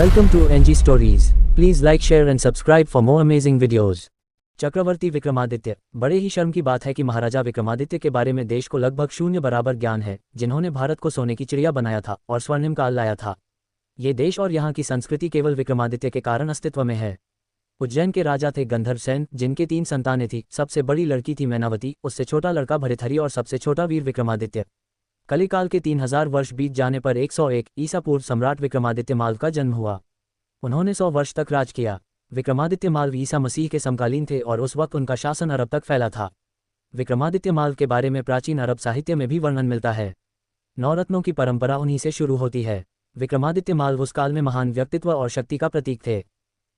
Welcome to NG Stories. Please like, share and subscribe for more amazing videos. चक्रवर्ती विक्रमादित्य। बड़े ही शर्म की बात है कि महाराजा विक्रमादित्य के बारे में देश को लगभग शून्य बराबर ज्ञान है, जिन्होंने भारत को सोने की चिड़िया बनाया था और स्वर्णिम काल लाया था। ये देश और यहाँ की संस्कृति केवल विक्रमादित्य के कारण अस्तित्व में है। उज्जैन के राजा थे गंधर्व सेन, जिनके 3 संतानें थी। सबसे बड़ी लड़की थी मैनावती, उससे छोटा लड़का भरथरी और सबसे छोटा वीर विक्रमादित्य। कलिकाल के 3000 वर्ष बीत जाने पर 101 ईसा पूर्व सम्राट विक्रमादित्य माल्व का जन्म हुआ। उन्होंने 100 वर्ष तक राज किया। विक्रमादित्य माल्व ईसा मसीह के समकालीन थे और उस वक्त उनका शासन अरब तक फैला था। विक्रमादित्य माल्व के बारे में प्राचीन अरब साहित्य में भी वर्णन मिलता है। नवरत्नों की परंपरा उन्हीं से शुरू होती है। विक्रमादित्य माल्व उस काल में महान व्यक्तित्व और शक्ति का प्रतीक थे।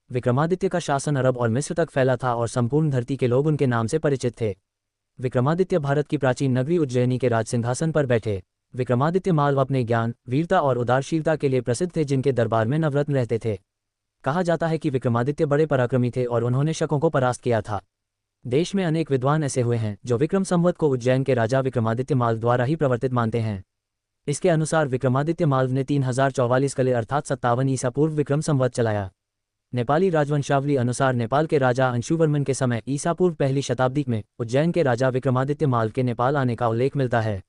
विक्रमादित्य का शासन अरब और मिस्र तक फैला था और संपूर्ण धरती के लोग उनके नाम से परिचित थे। विक्रमादित्य भारत की प्राचीन नगरी उज्जैनी के राज सिंहासन पर बैठे। विक्रमादित्य माल्व अपने ज्ञान, वीरता और उदारशीलता के लिए प्रसिद्ध थे, जिनके दरबार में नवरत्न रहते थे। कहा जाता है कि विक्रमादित्य बड़े पराक्रमी थे और उन्होंने शकों को परास्त किया था। देश में अनेक विद्वान ऐसे हुए हैं जो विक्रम संवत को उज्जैन के राजा विक्रमादित्य माल्व द्वारा ही प्रवर्तित मानते हैं। इसके अनुसार विक्रमादित्य माल्व ने 3044 कले अर्थात 57 ईसा पूर्व विक्रम संवत चलाया। नेपाली राजवंशावली अनुसार नेपाल के राजा अंशुवर्मन के समय ईसा पूर्व पहली शताब्दी में उज्जैन के राजा विक्रमादित्य माल्व के नेपाल आने का उल्लेख मिलता है।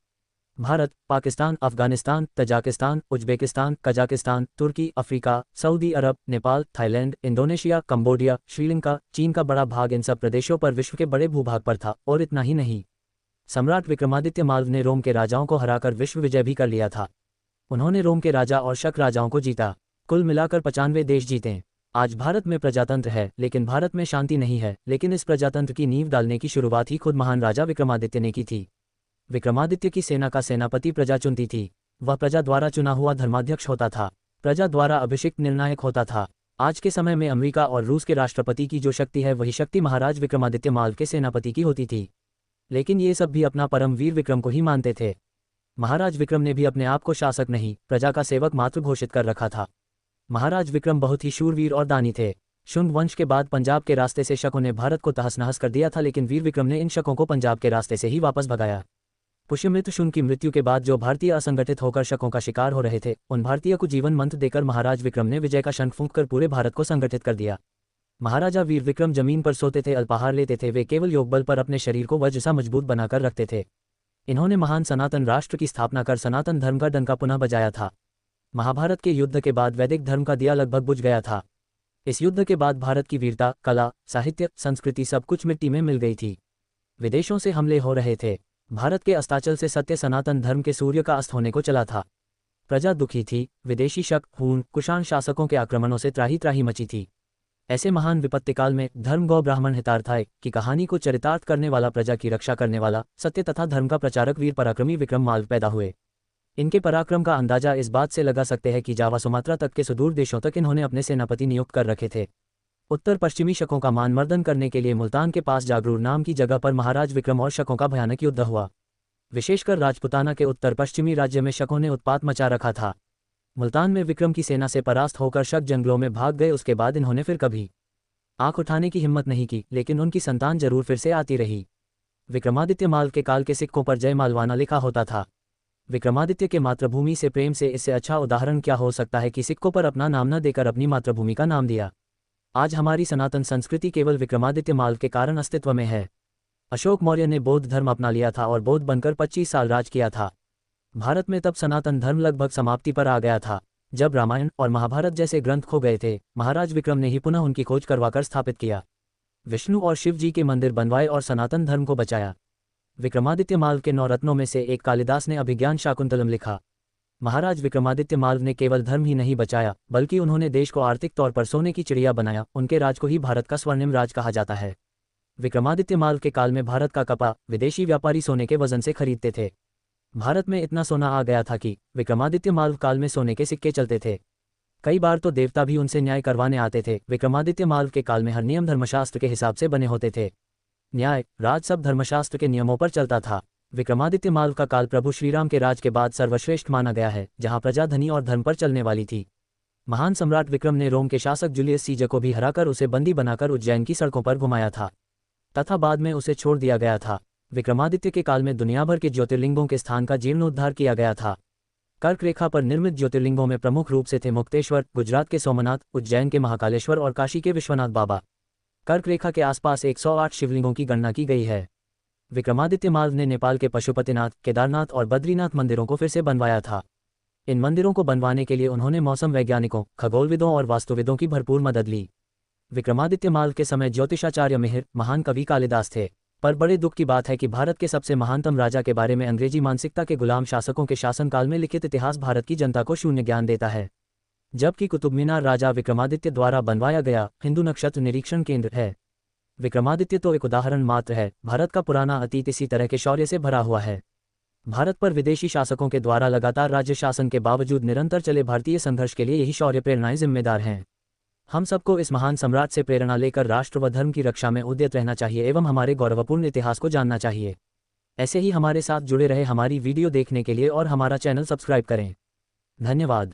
Bharat, Pakistan, Afghanistan, Tajikistan, Uzbekistan, Kazakhstan, तुर्की, अफ्रीका, सऊदी अरब, Nepal, Thailand, Indonesia, Cambodia, Sri Lanka, चीन का बड़ा भाग इन सब प्रदेशों पर विश्व के बड़े भूभाग पर था। और इतना ही नहीं, सम्राट विक्रमादित्य माल्व ने रोम के राजाओं को हराकर विश्व विजय भी कर लिया था। उन्होंने रोम के राजा और शक राजाओं को जीता। कुल मिलाकर 95 देश जीते। आज भारत में प्रजातंत्र है, लेकिन भारत में शांति नहीं है। लेकिन इस प्रजातंत्र की नींव डालने की शुरुआत ही खुद महान राजा विक्रमादित्य ने की थी। विक्रमादित्य की सेना का सेनापति प्रजा चुनती थी। वह प्रजा द्वारा चुना हुआ धर्माध्यक्ष होता था। प्रजा द्वारा अभिषिक्त निर्णायक होता था। आज के समय में अमेरिका और रूस के राष्ट्रपति की जो शक्ति है, वही शक्ति महाराज विक्रमादित्य माल्व के सेनापति की होती थी। लेकिन ये सब भी अपना परम वीर विक्रम को ही मानते थे। महाराज विक्रम ने भी अपने आप को शासक नहीं, प्रजा का सेवक मात्र घोषित कर रखा था। महाराज विक्रम बहुत ही शूरवीर और दानी थे। शुंग वंश के बाद पंजाब के रास्ते से शकों ने भारत को तहस नहस कर दिया था, लेकिन वीर विक्रम ने इन शकों को पंजाब के रास्ते से ही वापस भगाया। पुष्यमित्र शुंग की मृत्यु के बाद जो भारतीय असंगठित होकर शकों का शिकार हो रहे थे, उन भारतीय को जीवन मंत्र देकर महाराज विक्रम ने विजय का शंख फूंककर पूरे भारत को संगठित कर दिया। महाराजा वीर विक्रम जमीन पर सोते थे, अल्पाहार लेते थे। वे केवल योगबल पर अपने शरीर को वज्र सा मजबूत बनाकर रखते थे। इन्होंने महान सनातन राष्ट्र की स्थापना कर सनातन धर्म का डंका पुनः बजाया था। महाभारत के युद्ध के बाद वैदिक धर्म का दिया लगभग बुझ गया था। इस युद्ध के बाद भारत की वीरता, कला, साहित्य, संस्कृति सब कुछ मिट्टी में मिल गई थी। विदेशों से हमले हो रहे थे। भारत के अस्ताचल से सत्य सनातन धर्म के सूर्य का अस्त होने को चला था। प्रजा दुखी थी। विदेशी शक, खून, कुषाण शासकों के आक्रमणों से त्राही त्राही मची थी। ऐसे महान विपत्तिकाल में धर्म गौ ब्राह्मण हितार्थाय की कहानी को चरितार्थ करने वाला, प्रजा की रक्षा करने वाला, सत्य तथा धर्म का प्रचारक वीर पराक्रमी विक्रम माल्व पैदा हुए। इनके पराक्रम का अंदाजा इस बात से लगा सकते हैं कि जावा सुमात्रा तक के सुदूर देशों तक इन्होंने अपने सेनापति नियुक्त कर रखे थे। उत्तर पश्चिमी शकों का मानमर्दन करने के लिए मुल्तान के पास जागरूर नाम की जगह पर महाराज विक्रम और शकों का भयानक युद्ध हुआ। विशेषकर राजपुताना के उत्तर पश्चिमी राज्य में शकों ने उत्पात मचा रखा था। मुल्तान में विक्रम की सेना से परास्त होकर शक जंगलों में भाग गए। उसके बाद इन्होंने फिर कभी आंख उठाने की हिम्मत नहीं की, लेकिन उनकी संतान जरूर फिर से आती रही। विक्रमादित्य माल्व के काल के सिक्कों पर जय मालवाना लिखा होता था। विक्रमादित्य के मातृभूमि से प्रेम से इससे अच्छा उदाहरण क्या हो सकता है कि सिक्कों पर अपना नाम न देकर अपनी मातृभूमि का नाम दिया। आज हमारी सनातन संस्कृति केवल विक्रमादित्य माल्व के कारण अस्तित्व में है। अशोक मौर्य ने बौद्ध धर्म अपना लिया था और बौद्ध बनकर 25 साल राज किया था। भारत में तब सनातन धर्म लगभग समाप्ति पर आ गया था। जब रामायण और महाभारत जैसे ग्रंथ खो गए थे, महाराज विक्रम ने ही पुनः उनकी खोज करवाकर स्थापित किया। विष्णु और शिव जी के मंदिर बनवाए और सनातन धर्म को बचाया। विक्रमादित्य माल्व के 9 रत्नों में से एक कालिदास ने अभिज्ञान शाकुंतलम लिखा। महाराज विक्रमादित्य माल्व ने केवल धर्म ही नहीं बचाया, बल्कि उन्होंने देश को आर्थिक तौर पर सोने की चिड़िया बनाया। उनके राज को ही भारत का स्वर्णिम राज कहा जाता है। विक्रमादित्य माल्व के काल में भारत का कपा विदेशी व्यापारी सोने के वजन से खरीदते थे। भारत में इतना सोना आ गया था कि विक्रमादित्य माल्व काल में सोने के सिक्के चलते थे। कई बार तो देवता भी उनसे न्याय करवाने आते थे। विक्रमादित्य माल्व के काल में हर नियम धर्मशास्त्र के हिसाब से बने होते थे। न्याय, राज सब धर्मशास्त्र के नियमों पर चलता था। विक्रमादित्य माल्व का काल प्रभु श्रीराम के राज के बाद सर्वश्रेष्ठ माना गया है, जहां प्रजा धनी और धर्म पर चलने वाली थी। महान सम्राट विक्रम ने रोम के शासक जूलियस सीजर को भी हराकर उसे बंदी बनाकर उज्जैन की सड़कों पर घुमाया था, तथा बाद में उसे छोड़ दिया गया था। विक्रमादित्य के काल में दुनिया भर के ज्योतिर्लिंगों के स्थान का जीर्णोद्धार किया गया था। कर्क रेखा पर निर्मित ज्योतिर्लिंगों में प्रमुख रूप से थे मुक्तेश्वर, गुजरात के सोमनाथ, उज्जैन के महाकालेश्वर और काशी के विश्वनाथ बाबा। कर्क रेखा के आसपास 108 शिवलिंगों की गणना की गई है। विक्रमादित्य माल ने नेपाल के पशुपतिनाथ, केदारनाथ और बद्रीनाथ मंदिरों को फिर से बनवाया था। इन मंदिरों को बनवाने के लिए उन्होंने मौसम वैज्ञानिकों, खगोलविदों और वास्तुविदों की भरपूर मदद ली। विक्रमादित्य माल के समय ज्योतिषाचार्य मिहिर, महान कवि कालिदास थे। पर बड़े दुख की बात है कि भारत के सबसे महानतम राजा के बारे में अंग्रेजी मानसिकता के गुलाम शासकों के शासनकाल में लिखित इतिहास भारत की जनता को शून्य ज्ञान देता है। जबकि कुतुब मीनार राजा विक्रमादित्य द्वारा बनवाया गया हिंदू नक्षत्र निरीक्षण केंद्र है। विक्रमादित्य तो एक उदाहरण मात्र है, भारत का पुराना अतीत इसी तरह के शौर्य से भरा हुआ है। भारत पर विदेशी शासकों के द्वारा लगातार राज्य शासन के बावजूद निरंतर चले भारतीय संघर्ष के लिए यही शौर्य प्रेरणाएं जिम्मेदार हैं। हम सबको इस महान सम्राट से प्रेरणा लेकर राष्ट्र व धर्म की रक्षा में उद्यत रहना चाहिए एवं हमारे गौरवपूर्ण इतिहास को जानना चाहिए। ऐसे ही हमारे साथ जुड़े रहे, हमारी वीडियो देखने के लिए और हमारा चैनल सब्सक्राइब करें। धन्यवाद।